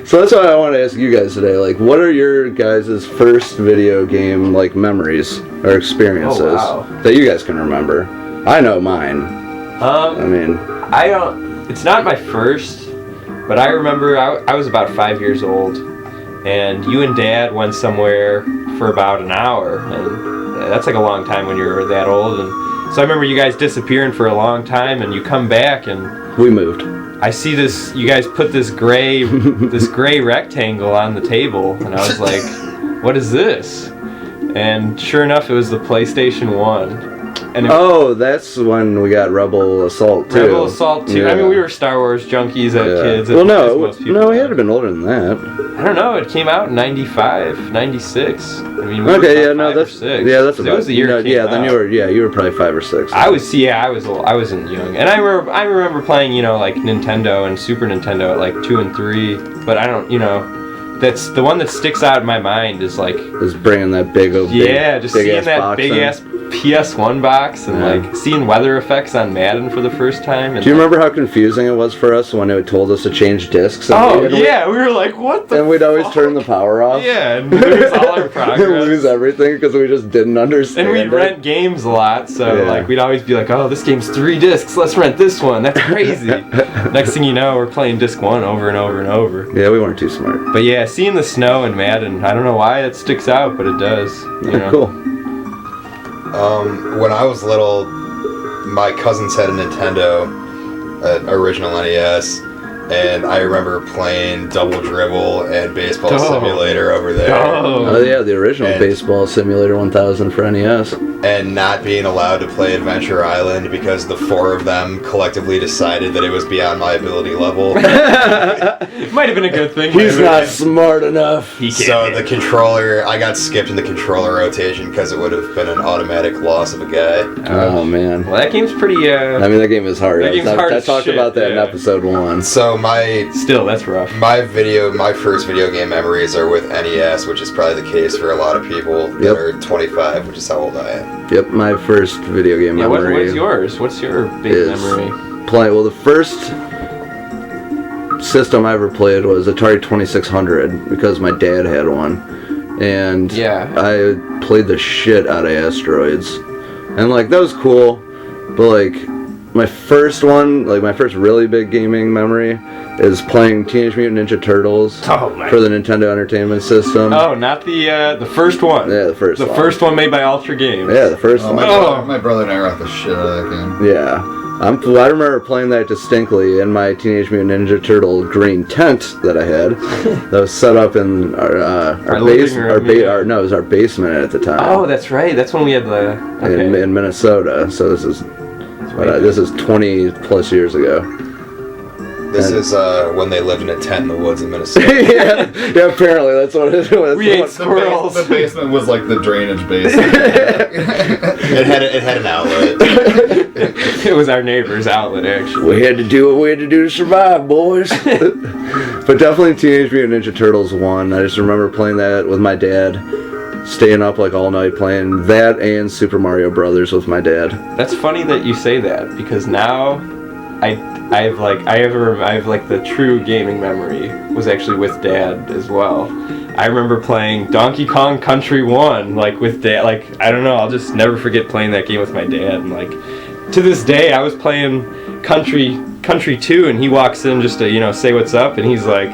So that's what I want to ask you guys today. Like, what are your guys' first video game like memories or experiences that you guys can remember? I know mine. I don't. It's not my first, but I remember I was about 5 years old, and you and Dad went somewhere for about an hour, and that's like a long time when you're that old. And so I remember you guys disappearing for a long time, and you come back, and we moved. I see this. You guys put this gray rectangle on the table, and I was like, "What is this?" And sure enough, it was the PlayStation 1. And that's when we got Rebel Assault 2. Rebel Assault 2. Yeah. I mean, we were Star Wars junkies as kids. Well, no, we had to have been older than that. I don't know. It came out in 95, 96. I mean, we that's 6. That's about it was the year. Then you were probably 5 or 6. I was old. I wasn't young, and I remember playing like Nintendo and Super Nintendo at like 2 and 3. But I don't, that's the one that sticks out in my mind is bringing that big just seeing that big ass PS1 box and like seeing weather effects on Madden for the first time. And do you remember how confusing it was for us when it told us to change discs? We were like, what the? And we'd always turn the power off. Yeah, and lose all our progress. Lose everything because we just didn't understand. And we'd rent games a lot, so like we'd always be like, oh, this game's 3 discs. Let's rent this one. That's crazy. Next thing you know, we're playing disc 1 over and over and over. Yeah, we weren't too smart. But yeah, seeing the snow in Madden, I don't know why it sticks out, but it does. Cool. When I was little, my cousins had a Nintendo, an original NES, and I remember playing Double Dribble and Baseball Simulator over there. Oh yeah, the original Baseball Simulator 1000 for NES. And not being allowed to play Adventure Island because the 4 of them collectively decided that it was beyond my ability level. Might have been a good thing. He's not smart enough. So the controller, I got skipped in the controller rotation because it would have been an automatic loss of a guy. Oh man. Well, that game's pretty. I mean, that game is hard. That game's hard I talked about that in episode 1. So that's rough. My first video game memories are with NES, which is probably the case for a lot of people that are 25, which is how old I am. Yep, my first video game memory. What is yours? What's your big memory? The first system I ever played was Atari 2600 because my dad had one, and I played the shit out of Asteroids, and like that was cool, but like my first really big gaming memory is playing Teenage Mutant Ninja Turtles for the Nintendo Entertainment System. Oh, not the first one. Yeah, the first one. The first one made by Ultra Games. Yeah, the first one. My brother and I rocked the shit out of that game. Yeah. I remember playing that distinctly in my Teenage Mutant Ninja Turtle green tent that I had. That was set up in our basement. It was our basement at the time. Oh, that's right. That's when we had in Minnesota. So this is 20 plus years ago. This is when they lived in a tent in the woods in Minnesota. yeah, apparently that's what it was. We ate squirrels. The basement was like the drainage basement. It had an outlet. It was our neighbor's outlet, actually. We had to do what we had to do to survive, boys. But definitely Teenage Mutant Ninja Turtles 1. I just remember playing that with my dad. Staying up like all night playing that and Super Mario Brothers with my dad. That's funny that you say that because now I have the true gaming memory was actually with Dad as well. I remember playing Donkey Kong Country 1 like with Dad. Like I don't know, I'll just never forget playing that game with my dad. And like to this day, I was playing Country 2, and he walks in just to say what's up, and he's like,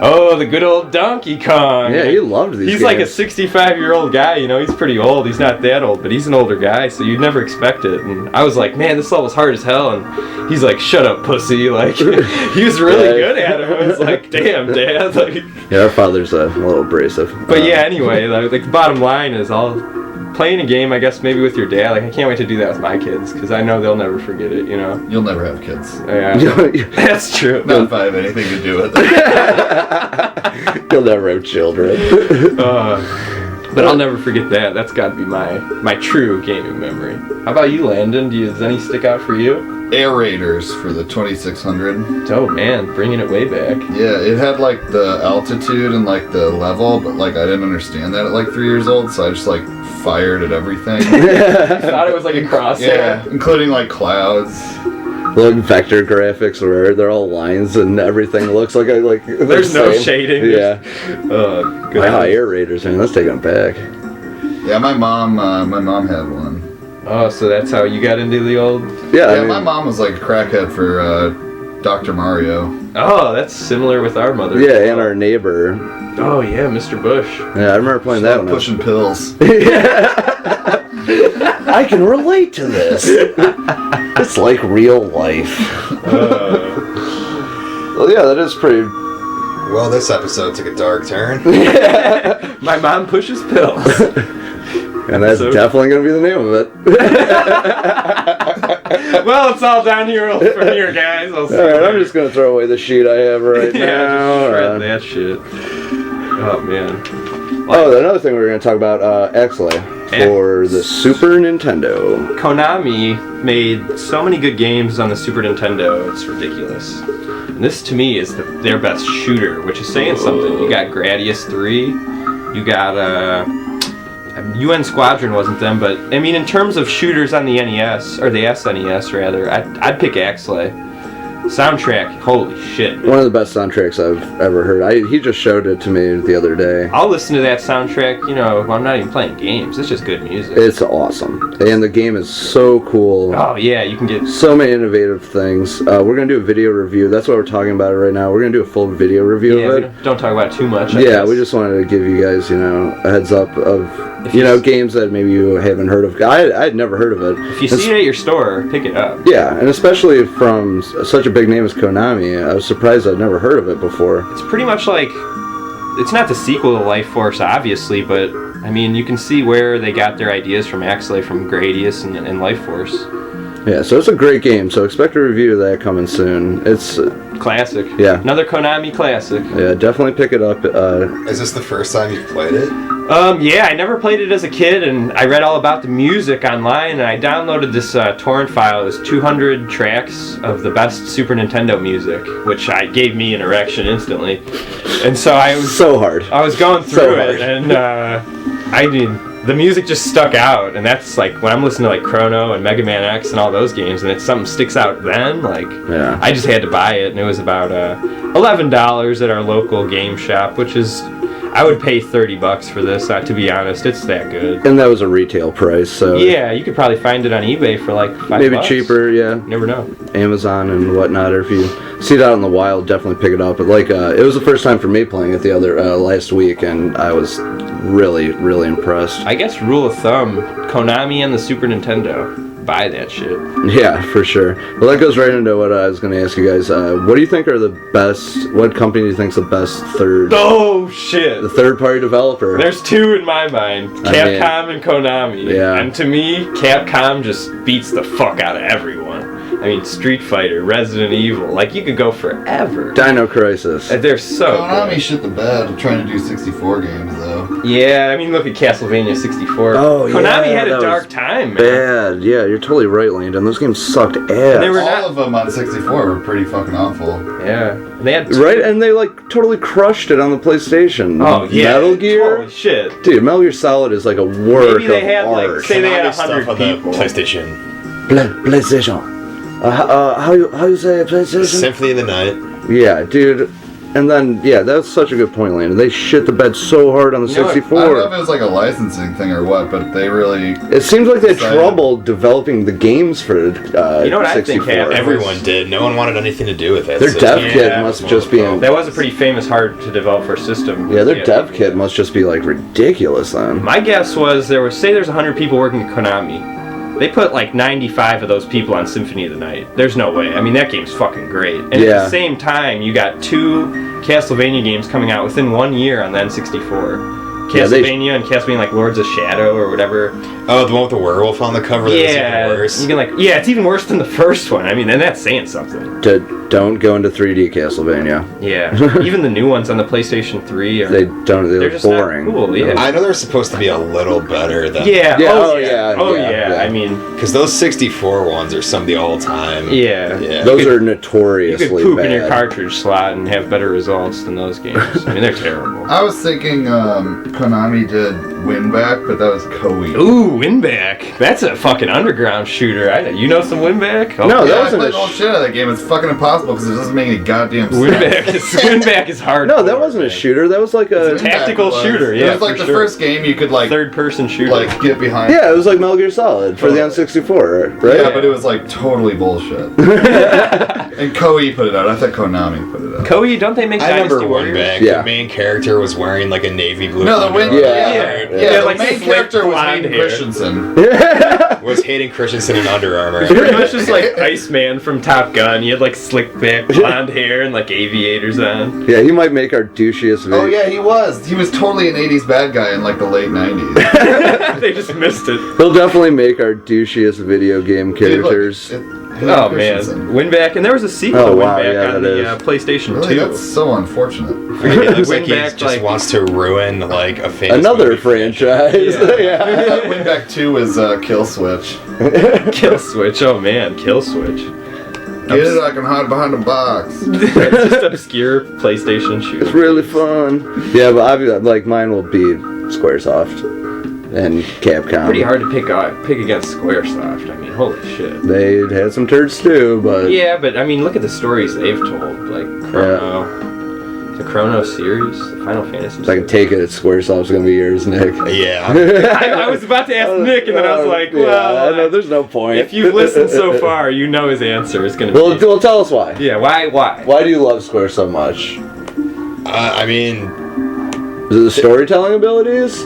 oh, the good old Donkey Kong. Yeah, he loved these games. He's like a 65-year-old guy, he's pretty old. He's not that old, but he's an older guy, so you'd never expect it. And I was like, man, this level's hard as hell. And he's like, shut up, pussy. Like, he was really good at it. I was like, damn, Dad. Like, yeah, our father's a little abrasive. But anyway, like the bottom line is playing a game, I guess, maybe with your dad. Like, I can't wait to do that with my kids, because I know they'll never forget it, You'll never have kids. Yeah, that's true. Not if I have anything to do with it. You'll never have children. But I'll never forget that. That's got to be my true gaming memory. How about you, Landon? Does any stick out for you? Air Raiders for the 2600. Oh man, bringing it way back. Yeah, it had like the altitude and like the level, but like I didn't understand that at like 3 years old, so I just like fired at everything. You thought it was like a crosshair? Yeah, including like clouds. like vector graphics where they're all lines and everything looks like there's no shading. Yeah. Wow, air raiders, man, let's take them back. Yeah, my mom had one. Oh, so that's how you got into the old... Yeah, I mean, my mom was like a crackhead for Dr. Mario. Oh, that's similar with our mother. Yeah, and our neighbor. Oh, yeah, Mr. Bush. Yeah, I remember playing that one. Pushing pills. I can relate to this. It's like real life. Well, yeah, that is pretty... Well, this episode took a dark turn. My mom pushes pills. And that's definitely going to be the name of it. Well, it's all down here from here, guys. Alright, I'm just going to throw away the sheet I have right now. Just shred that shit. Oh, man. Oh, another thing we were going to talk about, Axley for the Super Nintendo. Konami made so many good games on the Super Nintendo, it's ridiculous. And this, to me, is their best shooter, which is saying something. You got Gradius 3, you got... UN Squadron wasn't them, but I mean, in terms of shooters on the NES, or the SNES rather, I'd pick Axley. Soundtrack, holy shit. One of the best soundtracks I've ever heard. He just showed it to me the other day. I'll listen to that soundtrack, you know, I'm not even playing games. It's just good music. It's awesome. And the game is so cool. Oh, yeah, you can get... so many innovative things. We're going to do a video review. That's what we're talking about right now. We're going to do a full video review of it. Don't talk about it too much. I guess. We just wanted to give you guys, a heads up of, games that maybe you haven't heard of. I had never heard of it. If you see it at your store, pick it up. Yeah, and especially from such a big name as Konami, I was surprised I'd never heard of it before. It's pretty much like, it's not the sequel to Life Force, obviously, but I mean, you can see where they got their ideas from Axley, from Gradius, and Life Force. Yeah, so it's a great game, so expect a review of that coming soon. It's... classic. Yeah. Another Konami classic. Yeah, definitely pick it up. Is this the first time you've played it? Yeah, I never played it as a kid, and I read all about the music online, and I downloaded this torrent file. It was 200 tracks of the best Super Nintendo music, which gave me an erection instantly. And so I was... so hard. I was going through it, and I mean... the music just stuck out, and that's like when I'm listening to like Chrono and Mega Man X and all those games, and it's something sticks out then, like I just had to buy it, and it was about $11 at our local game shop, which is, I would pay $30 for this, to be honest. It's that good. And that was a retail price, so... yeah, you could probably find it on eBay for like $5. Maybe cheaper, yeah. Never know. Amazon and whatnot, or if you see it out in the wild, definitely pick it up. But like, it was the first time for me playing it the last week, and I was really, really impressed. I guess rule of thumb, Konami and the Super Nintendo. Buy that shit. Yeah, for sure. Well, that goes right into what I was going to ask you guys. What do you think are the best... what company do you think is the best third... oh, shit! the third-party developer? There's two in my mind. Capcom and Konami. Yeah. And to me, Capcom just beats the fuck out of everyone. I mean, Street Fighter, Resident Evil, like, you could go forever. Dino Crisis. They're so Konami good. shit the bed trying to do 64 games, though. Yeah, I mean, look at Castlevania 64. Oh, yeah, Konami had a that dark was time, man. Bad. Yeah, you're totally right, Landon. Those games sucked ass. They were All of them on 64 were pretty fucking awful. Yeah. And they had right, and they, like, totally crushed it on the PlayStation. Oh, yeah. Metal Gear? Holy shit. Dude, Metal Gear Solid is like a work Maybe they of had, art. like, say they had Konami 100 stuff on people. the PlayStation. PlayStation. How you say PlayStation? Symphony of the Night. Yeah, dude. And then, yeah, that's such a good point, Landon. They shit the bed so hard on the You know what? 64. I don't know if it was like a licensing thing or what, but they really... It seems like they had decided- trouble developing the games for You know what I think 64. happened? Everyone did. No one wanted anything to do with it. Their so dev it's- kit yeah, must just be... That was a pretty famous, hard to develop for system. Yeah, their dev kit must just be, like, ridiculous then. My guess was there's 100 people working at Konami. They put like 95 of those people on Symphony of the Night. There's no way. I mean, that game's fucking great. And at the same time, you got 2 Castlevania games coming out within 1 year on the N64. Castlevania and Castlevania like Lords of Shadow or whatever. Oh, the one with the werewolf on the cover that was even worse. You can it's even worse than the first one. I mean, and that's saying something. Don't go into 3D Castlevania. Yeah. Even the new ones on the PlayStation 3 are... They're just boring. not cool, yeah. I know they're supposed to be a little better than... Yeah. Yeah, Yeah. I mean... because those 64 ones are some of the all-time... Yeah. Those are You notoriously could poop bad. in your cartridge slot and have better results than those games. I mean, they're terrible. I was thinking Konami did Win Back, but that was Koei. Ooh, Winback. That's a fucking underground shooter. You know some Winback? Oh, No, Yeah, that I wasn't played a the whole shit out of that game. It's fucking impossible because it doesn't make any goddamn sense. Winback is hard. No, that wasn't a shooter. That was like a tactical shooter, yeah, It was like for the sure. first game you could like third-person shooter. like get behind. Yeah, it was like Metal Gear Solid for the N64, right? Yeah, but it was like totally bullshit. And Koei put it out. I thought Konami put it out. Koei, don't they make I remember Dynasty Warriors? Winback. Yeah. The main character was wearing like a navy blue. No, the underwear. Yeah, like the main slick character was blonde Hayden hair. Christensen. Was Hayden Christensen in Under Armour. Pretty much just like Iceman from Top Gun. He had like slick back blonde hair and like aviators on. Yeah, he might make our douchiest video. Oh yeah, he was. He was totally an '80s bad guy in like the late '90s. They just missed it. He'll definitely make our douchiest video game characters. Oh man, Winback, and there was a sequel Oh, to wow, Winback yeah, on that the is. PlayStation Really, 2. that's so unfortunate. It looks like he Winback, just like- wants to ruin like a famous Another movie franchise. Yeah. Yeah. Winback 2 was Kill Switch. Kill Switch. Oh man, Kill Switch. Get it, I can hide behind a box. It's just obscure PlayStation shooter. It's really fun. Yeah, but like mine will be Squaresoft and Capcom. Pretty hard to pick against Squaresoft. I mean, holy shit. They had some turds too, but Yeah, but I mean, look at the stories they've told. Like Chrono, the Chrono series, the Final Fantasy. if I can take it, Squaresoft's gonna be yours, Nick. Yeah. I was about to ask Nick, and then I was like, well, I know there's no point. if you've listened so far, you know his answer is gonna be. well, tell us why. Yeah, why? Why do you love Square so much? I mean, Is it the storytelling abilities?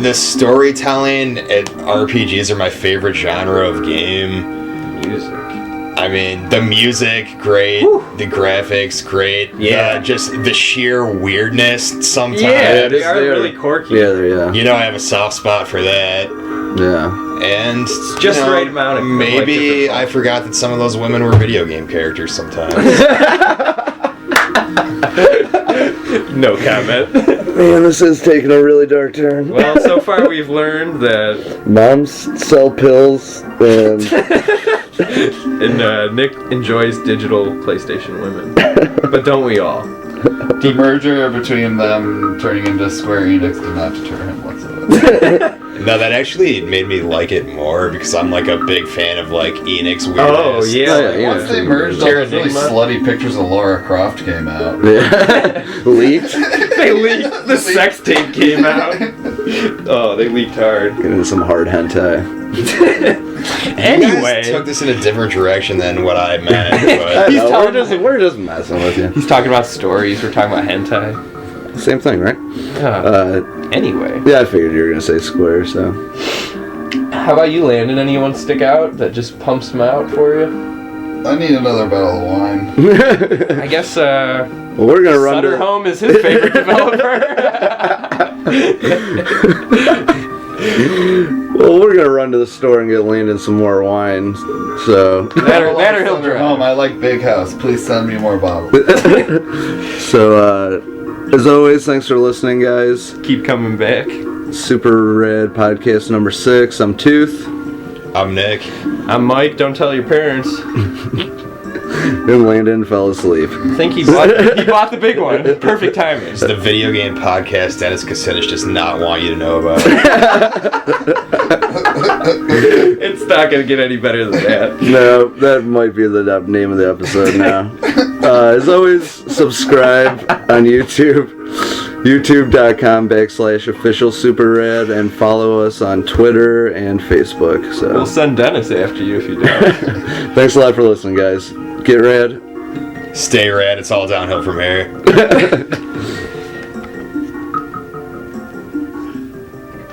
the storytelling and RPGs are my favorite genre of game. Music. I mean, the music, great. The graphics, great. Yeah. Just the sheer weirdness sometimes. Yeah, they it's are there. really quirky. Yeah. You know, I have a soft spot for that. Yeah. And just you the know, right amount of maybe collective I forgot that some of those women were video game characters sometimes. No comment. Man, this is taking a really dark turn. Well, so far we've learned that Moms sell pills and Nick enjoys digital PlayStation women. But don't we all? The merger between them turning into Square Enix did not deter him whatsoever. No, that actually made me like it more because I'm like a big fan of like Enix weirdness. Oh, yeah. Once they merged, all those really slutty pictures of Lara Croft came out. yeah. Leaked. They leaked. The sex tape came out. Oh, they leaked hard. Get into some hard hentai. You Anyway, guys took this in a different direction than what I meant. But He's No, talking- we're just messing with you. he's talking about stories. We're talking about hentai. Same thing, right? Anyway, Yeah, I figured you were gonna say Square, so. how about you, Landon? Anyone stick out that just pumps them out for you? I need another bottle of wine. I guess Well, we're gonna run Sutter to. Home is his favorite developer. Well, we're gonna run to the store and get Landon some more wine. So. that or he'll Thunder drive. Home. I like Big House. Please send me more bottles. So, as always, thanks for listening, guys. Keep coming back. Super Rad Podcast number 6. I'm Tooth. I'm Nick. I'm Mike. Don't tell your parents. And Landon fell asleep. I think he bought the big one. Perfect timing. It's the video game podcast Dennis Kucinich does not want you to know about. It's not gonna get any better than that. No, that might be the name of the episode now. As always, subscribe on YouTube. YouTube.com/official super rad and follow us on Twitter and Facebook. So We'll send Dennis after you if you don't. thanks a lot for listening, guys. Get rad. Stay rad. It's all downhill from here.